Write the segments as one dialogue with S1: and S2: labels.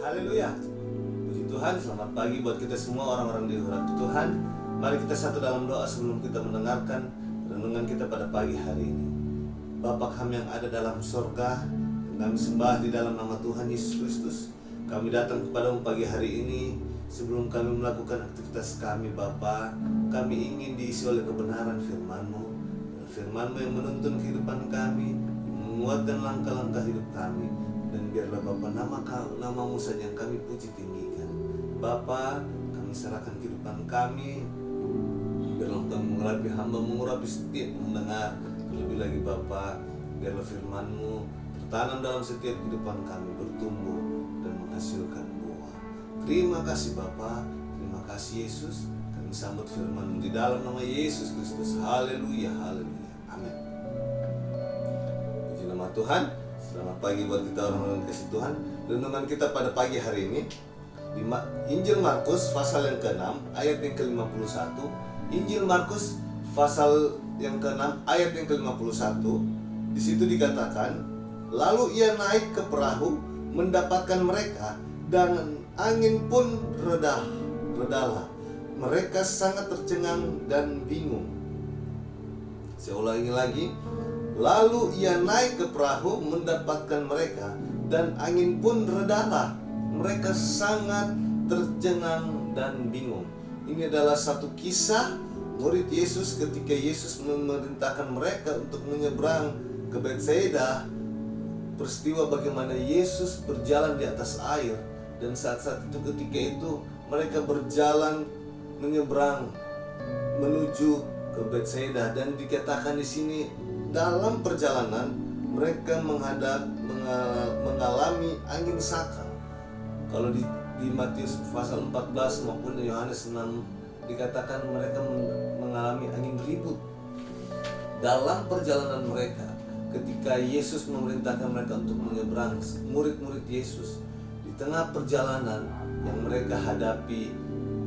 S1: Haleluya. Puji Tuhan, selamat pagi buat kita semua orang-orang di hadirat Tuhan. Mari kita satu dalam doa sebelum kita mendengarkan renungan kita pada pagi hari ini. Bapa kami yang ada dalam sorga, kami sembah di dalam nama Tuhan Yesus Kristus. Kami datang kepadamu pagi hari ini. Sebelum kami melakukan aktivitas kami Bapa, kami ingin diisi oleh kebenaran firman-Mu. Firman-Mu yang menuntun kehidupan kami, menguatkan langkah-langkah hidup kami. Dan biarlah Bapa nama-Mu saja yang kami puji tinggikan. Bapa, kami serahkan kehidupan kami. Biarlah Engkau mengurapi hamba, mengurapi setiap mendengar. Terlebih lagi Bapa, biarlah firman-Mu tertanam dalam setiap kehidupan kami, bertumbuh dan menghasilkan buah. Terima kasih Bapa, terima kasih Yesus. Kami sambut firman-Mu di dalam nama Yesus Kristus. Haleluya, haleluya, amin. Puji nama Tuhan. Selamat pagi buat kita orang-orang kasih Tuhan. Renungan kita pada pagi hari ini di Injil Markus pasal yang ke-6 ayat yang ke-51. Injil Markus pasal yang ke-6 ayat yang ke-51. Di situ dikatakan, lalu ia naik ke perahu mendapatkan mereka, dan angin pun redalah. Mereka sangat tercengang dan bingung. Saya ulangi lagi. Lalu ia naik ke perahu mendapatkan mereka, dan angin pun redalah. Mereka sangat tercengang dan bingung. Ini adalah satu kisah murid Yesus ketika Yesus memerintahkan mereka untuk menyeberang ke Betsaida. Peristiwa bagaimana Yesus berjalan di atas air, dan saat-saat itu ketika itu mereka berjalan menyeberang menuju ke Betsaida, dan dikatakan di sini dalam perjalanan mereka mengalami angin sakal. Kalau di Matius pasal 14 maupun di Yohanes 6 dikatakan mereka mengalami angin ribut. Dalam perjalanan mereka ketika Yesus memerintahkan mereka untuk menyeberang, murid-murid Yesus, di tengah perjalanan yang mereka hadapi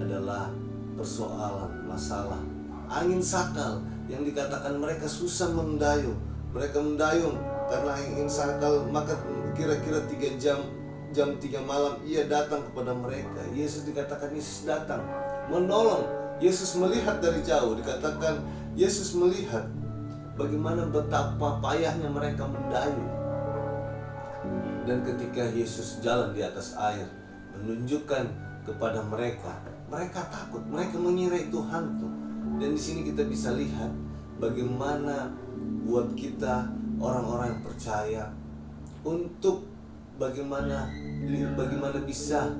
S1: adalah persoalan, masalah angin sakal, yang dikatakan mereka susah mendayung. Mereka mendayung karena angin sakal. Maka kira-kira 3 jam 3 malam ia datang kepada mereka. Yesus dikatakan Yesus datang menolong. Yesus melihat dari jauh. Dikatakan Yesus melihat bagaimana betapa payahnya mereka mendayung. Dan ketika Yesus jalan di atas air menunjukkan kepada mereka, mereka takut, mereka mengira itu hantu. Dan di sini kita bisa lihat bagaimana buat kita orang-orang yang percaya untuk bagaimana bisa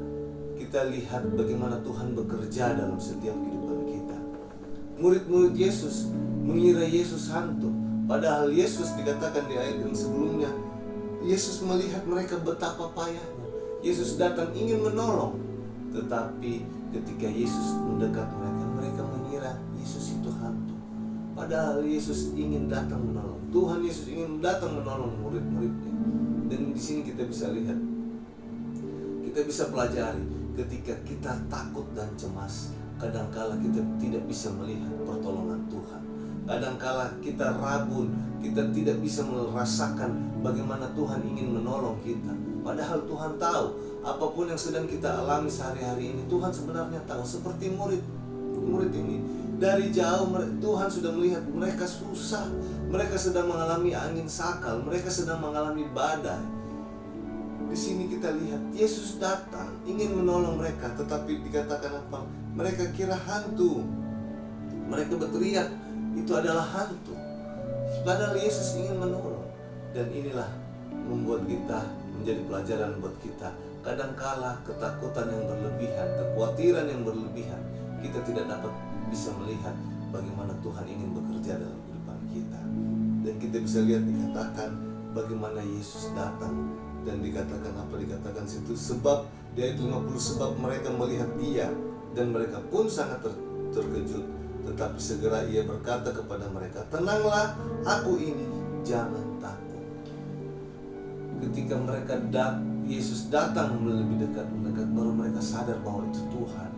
S1: kita lihat bagaimana Tuhan bekerja dalam setiap kehidupan kita. Murid-murid Yesus mengira Yesus hantu, padahal Yesus dikatakan di ayat yang sebelumnya, Yesus melihat mereka betapa payahnya. Yesus datang ingin menolong, tetapi ketika Yesus mendekat mereka mengira Yesus itu hantu. Padahal Yesus ingin datang menolong. Tuhan Yesus ingin datang menolong murid-muridnya. Dan di sini kita bisa lihat, kita bisa pelajari ketika kita takut dan cemas, kadangkala kita tidak bisa melihat pertolongan Tuhan. Kadangkala kita rabun, kita tidak bisa merasakan bagaimana Tuhan ingin menolong kita. Padahal Tuhan tahu apapun yang sedang kita alami sehari-hari ini, Tuhan sebenarnya tahu. Seperti murid ini, dari jauh Tuhan sudah melihat mereka susah, mereka sedang mengalami angin sakal, mereka sedang mengalami badai. Di sini kita lihat Yesus datang ingin menolong mereka, tetapi dikatakan apa? Mereka kira hantu. Mereka berteriak itu adalah hantu, padahal Yesus ingin menolong. Dan inilah membuat kita menjadi pelajaran buat kita. Kadangkala ketakutan yang berlebihan, kekhawatiran yang berlebihan, kita tidak dapat bisa melihat bagaimana Tuhan ingin bekerja dalam kehidupan kita. Dan kita bisa lihat dikatakan bagaimana Yesus datang, dan dikatakan apa? Dikatakan situ sebab di ayat 50, sebab mereka melihat Dia dan mereka pun sangat terkejut. Tetapi segera Ia berkata kepada mereka, tenanglah, aku ini, jangan takut. Ketika Yesus datang lebih dekat, baru mereka sadar bahwa itu Tuhan.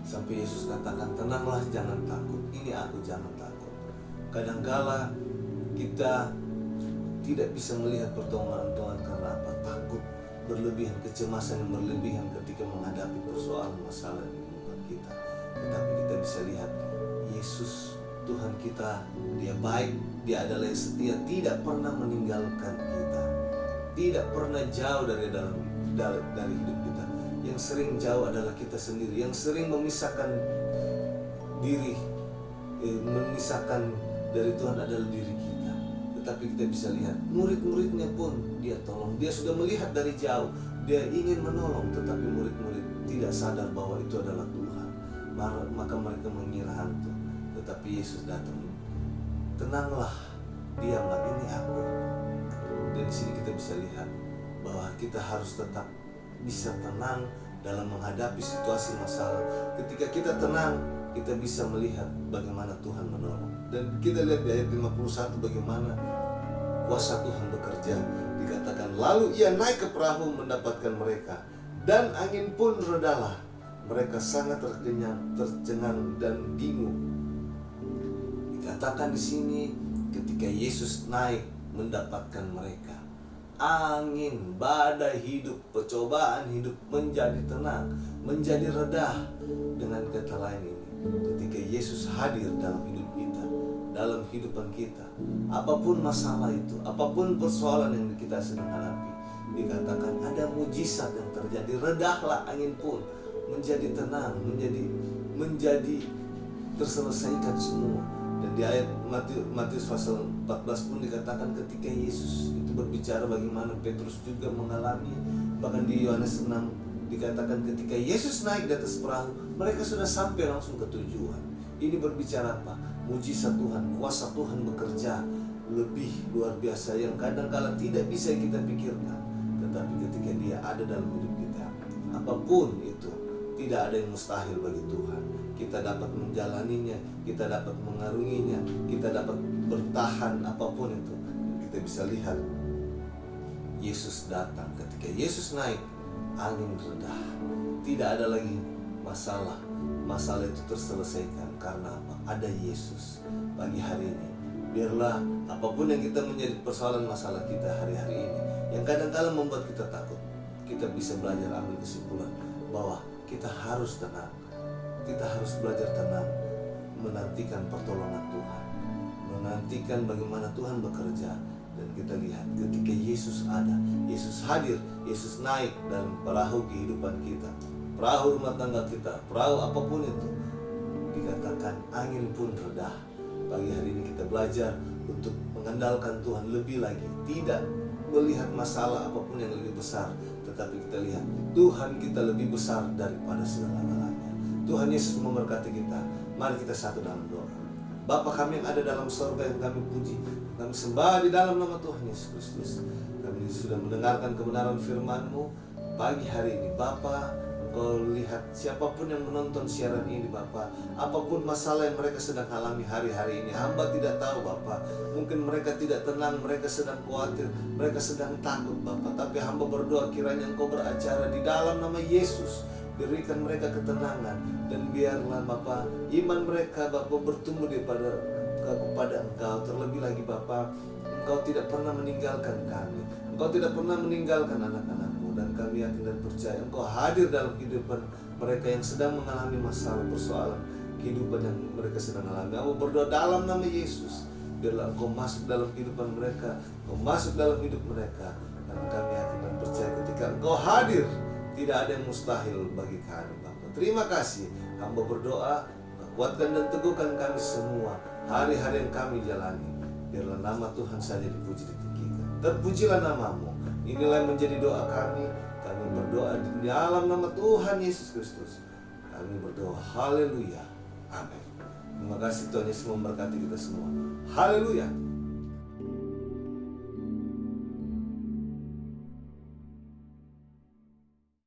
S1: Sampai Yesus katakan, tenanglah, jangan takut, ini aku, jangan takut. Kadangkala kita tidak bisa melihat pertolongan Tuhan karena apa? Takut. berlebihan, kecemasan yang berlebihan ketika menghadapi persoalan masalah di kehidupan kita. Tetapi kita bisa lihat Yesus Tuhan kita, Dia baik, Dia adalah yang setia, tidak pernah meninggalkan kita, tidak pernah jauh dari hidup kita. Yang sering jauh adalah kita sendiri, yang sering memisahkan diri, memisahkan dari Tuhan adalah diri kita. Tetapi kita bisa lihat murid-muridnya pun Dia tolong. Dia sudah melihat dari jauh, Dia ingin menolong, tetapi murid-murid tidak sadar bahwa itu adalah Tuhan. Maka mereka mengira hantu. Tetapi Yesus datang, tenanglah, diamlah, ini aku. Dan di sini kita bisa lihat bahwa kita harus tetap bisa tenang dalam menghadapi situasi masalah. Ketika kita tenang, kita bisa melihat bagaimana Tuhan menolong. Dan kita lihat di ayat 51 bagaimana kuasa Tuhan bekerja. Dikatakan, lalu ia naik ke perahu mendapatkan mereka, dan angin pun redalah. Mereka sangat tercengang dan bingung. Dikatakan di sini ketika Yesus naik mendapatkan mereka, angin, badai hidup, percobaan hidup menjadi tenang, menjadi reda. Dengan kata lain ini, ketika Yesus hadir dalam hidup kita, dalam kehidupan kita, apapun masalah itu, apapun persoalan yang kita sedang hadapi, dikatakan ada mujizat yang terjadi. Redahlah angin pun menjadi tenang, menjadi terselesaikan semua. Dan di ayat Matius pasal 14 pun dikatakan ketika Yesus itu berbicara bagaimana Petrus juga mengalami. Bahkan di Yohanes 6 dikatakan ketika Yesus naik di atas perahu, mereka sudah sampai langsung ke tujuan. Ini berbicara apa? Mujizat Tuhan, kuasa Tuhan bekerja lebih luar biasa yang kadang-kala tidak bisa kita pikirkan. Tetapi ketika Dia ada dalam hidup kita, apapun itu, tidak ada yang mustahil bagi Tuhan. Kita dapat menjalaninya, kita dapat mengarunginya, kita dapat bertahan apapun itu. Kita bisa lihat Yesus datang. Ketika Yesus naik, angin reda. Tidak ada lagi masalah. Masalah itu terselesaikan karena apa? Ada Yesus. Pagi hari ini, biarlah apapun yang kita menjadi persoalan masalah kita hari-hari ini, yang kadang-kala membuat kita takut, kita bisa belajar ambil kesimpulan bahwa kita harus tenang. Kita harus belajar tenang, menantikan pertolongan Tuhan, menantikan bagaimana Tuhan bekerja. Dan kita lihat ketika Yesus ada, Yesus hadir, Yesus naik dalam perahu kehidupan kita, perahu rumah tangga kita, perahu apapun itu, dikatakan angin pun reda. Pagi hari ini kita belajar untuk mengandalkan Tuhan lebih lagi, tidak melihat masalah apapun yang lebih besar, tetapi kita lihat Tuhan kita lebih besar daripada segala-galanya. Tuhan Yesus memberkati kita. Mari kita satu dalam doa. Bapa kami yang ada dalam surga, yang kami puji, kami sembah di dalam nama Tuhan Yesus Kristus. Kami sudah mendengarkan kebenaran firman-Mu pagi hari ini. Bapa, Engkau lihat siapapun yang menonton siaran ini, Bapa, apapun masalah yang mereka sedang alami hari-hari ini, hamba tidak tahu, Bapa. Mungkin mereka tidak tenang, mereka sedang khawatir, mereka sedang takut, Bapa. Tapi hamba berdoa kiranya Engkau beracara di dalam nama Yesus. Berikan mereka ketenangan, dan biarlah Bapa iman mereka Bapa bertumbuh kepada Engkau. Terlebih lagi Bapa, Engkau tidak pernah meninggalkan kami, Engkau tidak pernah meninggalkan anak-anak-Mu, dan kami yakin dan percaya Engkau hadir dalam kehidupan mereka yang sedang mengalami masalah persoalan kehidupan yang mereka sedang alami. Aku berdoa dalam nama Yesus, biarlah Engkau masuk dalam kehidupan mereka, Engkau masuk dalam hidup mereka, dan kami yakin dan percaya ketika Engkau hadir, tidak ada yang mustahil bagi kami, Bapa. Terima kasih. Hamba berdoa, kuatkan dan teguhkan kami semua hari-hari yang kami jalani. Biarlah nama Tuhan saja dipuji, ditinggikan. Terpujilah nama-Mu. Inilah yang menjadi doa kami. Kami berdoa di dalam nama Tuhan Yesus Kristus. Kami berdoa. Haleluya. Amin. Terima kasih Tuhan Yesus memberkati kita semua. Haleluya.